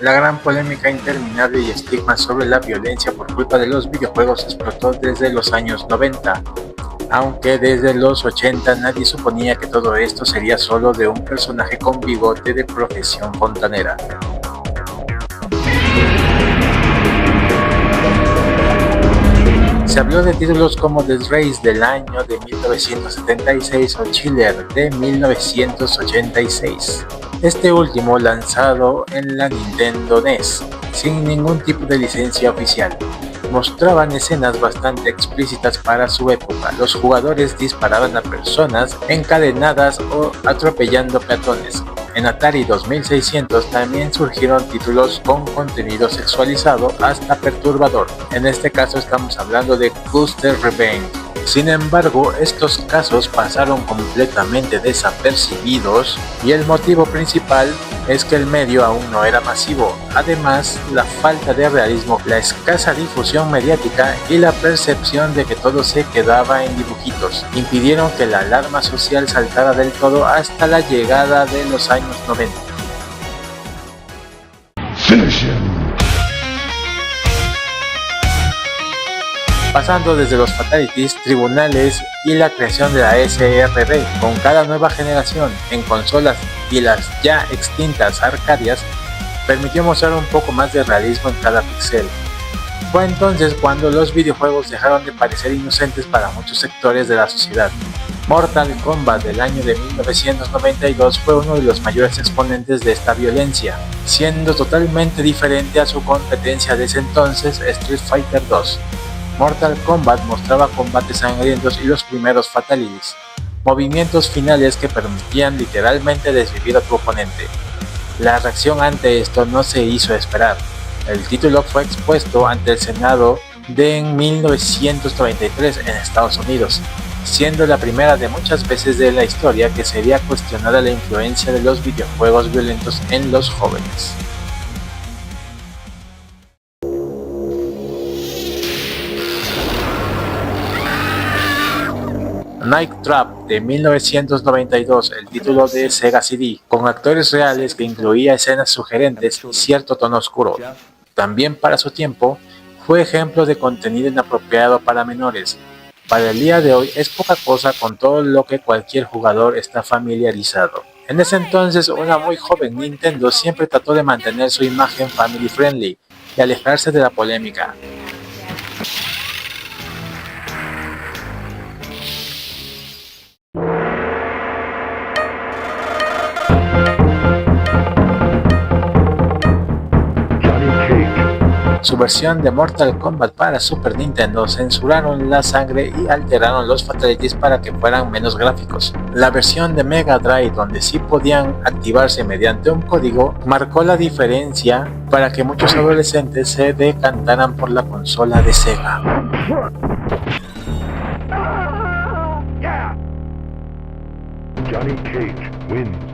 La gran polémica interminable y estigma sobre la violencia por culpa de los videojuegos explotó desde los años 90, aunque desde los 80 nadie suponía que todo esto sería solo de un personaje con bigote de profesión fontanera. Se habló de títulos como The Race del año de 1976 o Chiller de 1986, este último lanzado en la Nintendo NES, sin ningún tipo de licencia oficial. Mostraban escenas bastante explícitas para su época. Los jugadores disparaban a personas encadenadas o atropellando peatones. En Atari 2600 también surgieron títulos con contenido sexualizado hasta perturbador. En este caso estamos hablando de Custer's Revenge. Sin embargo, estos casos pasaron completamente desapercibidos y el motivo principal es que el medio aún no era masivo. Además, la falta de realismo, la escasa difusión mediática y la percepción de que todo se quedaba en dibujitos impidieron que la alarma social saltara del todo hasta la llegada de los años 90. Pasando desde los fatalities, tribunales y la creación de la SRB, con cada nueva generación en consolas y las ya extintas Arcadias, permitió mostrar un poco más de realismo en cada píxel. Fue entonces cuando los videojuegos dejaron de parecer inocentes para muchos sectores de la sociedad. Mortal Kombat del año de 1992 fue uno de los mayores exponentes de esta violencia, siendo totalmente diferente a su competencia de ese entonces, Street Fighter 2. Mortal Kombat mostraba combates sangrientos y los primeros fatalities, movimientos finales que permitían literalmente desvivir a tu oponente. La reacción ante esto no se hizo esperar. El título fue expuesto ante el Senado en 1993 en Estados Unidos, siendo la primera de muchas veces de la historia que sería cuestionada la influencia de los videojuegos violentos en los jóvenes. Night Trap de 1992, el título de Sega CD, con actores reales que incluía escenas sugerentes y cierto tono oscuro. También para su tiempo, fue ejemplo de contenido inapropiado para menores. Para el día de hoy es poca cosa con todo lo que cualquier jugador está familiarizado. En ese entonces, una muy joven Nintendo siempre trató de mantener su imagen family friendly y alejarse de la polémica. Su versión de Mortal Kombat para Super Nintendo censuraron la sangre y alteraron los fatalities para que fueran menos gráficos. La versión de Mega Drive, donde sí podían activarse mediante un código, marcó la diferencia para que muchos adolescentes se decantaran por la consola de Sega. Johnny Cage wins.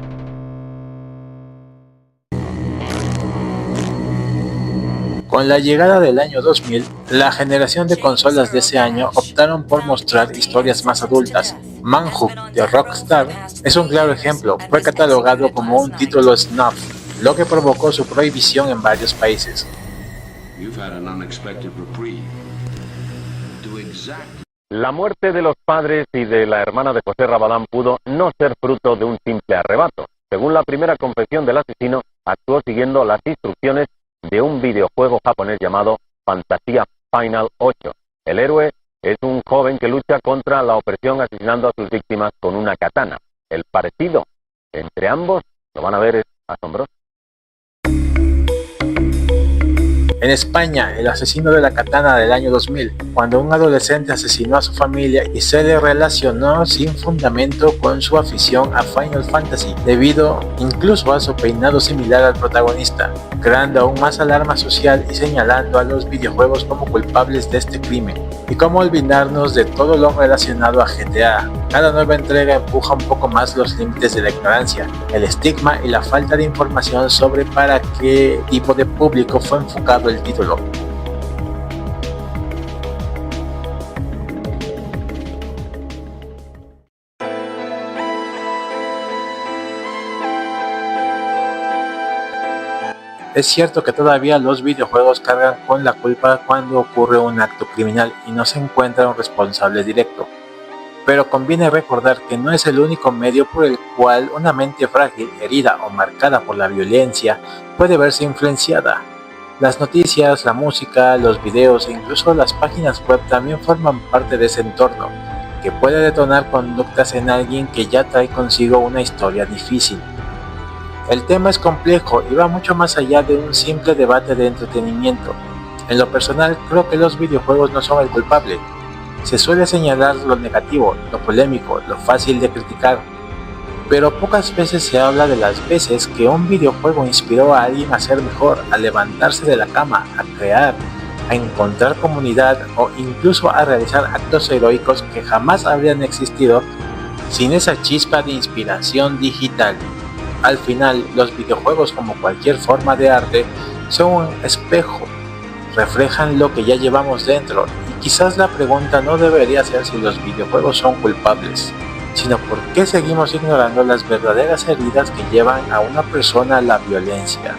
Con la llegada del año 2000, la generación de consolas de ese año optaron por mostrar historias más adultas. Manhunt de Rockstar es un claro ejemplo, fue catalogado como un título snuff, lo que provocó su prohibición en varios países. La muerte de los padres y de la hermana de José Rabadán pudo no ser fruto de un simple arrebato. Según la primera confesión del asesino, actuó siguiendo las instrucciones de un videojuego japonés llamado Fantasía Final 8. El héroe es un joven que lucha contra la opresión asesinando a sus víctimas con una katana. El parecido entre ambos, lo van a ver, es asombroso. En España, el asesino de la katana del año 2000, cuando un adolescente asesinó a su familia y se le relacionó sin fundamento con su afición a Final Fantasy, debido incluso a su peinado similar al protagonista, creando aún más alarma social y señalando a los videojuegos como culpables de este crimen. Y cómo olvidarnos de todo lo relacionado a GTA. Cada nueva entrega empuja un poco más los límites de la ignorancia, el estigma y la falta de información sobre para qué tipo de público fue enfocado el título. Es cierto que todavía los videojuegos cargan con la culpa cuando ocurre un acto criminal y no se encuentra un responsable directo, pero conviene recordar que no es el único medio por el cual una mente frágil, herida o marcada por la violencia puede verse influenciada. Las noticias, la música, los videos e incluso las páginas web también forman parte de ese entorno, que puede detonar conductas en alguien que ya trae consigo una historia difícil. El tema es complejo y va mucho más allá de un simple debate de entretenimiento. En lo personal, creo que los videojuegos no son el culpable. Se suele señalar lo negativo, lo polémico, lo fácil de criticar, pero pocas veces se habla de las veces que un videojuego inspiró a alguien a ser mejor, a levantarse de la cama, a crear, a encontrar comunidad o incluso a realizar actos heroicos que jamás habrían existido sin esa chispa de inspiración digital. Al final, los videojuegos, como cualquier forma de arte, son un espejo, reflejan lo que ya llevamos dentro, y quizás la pregunta no debería ser si los videojuegos son culpables, sino por qué seguimos ignorando las verdaderas heridas que llevan a una persona a la violencia.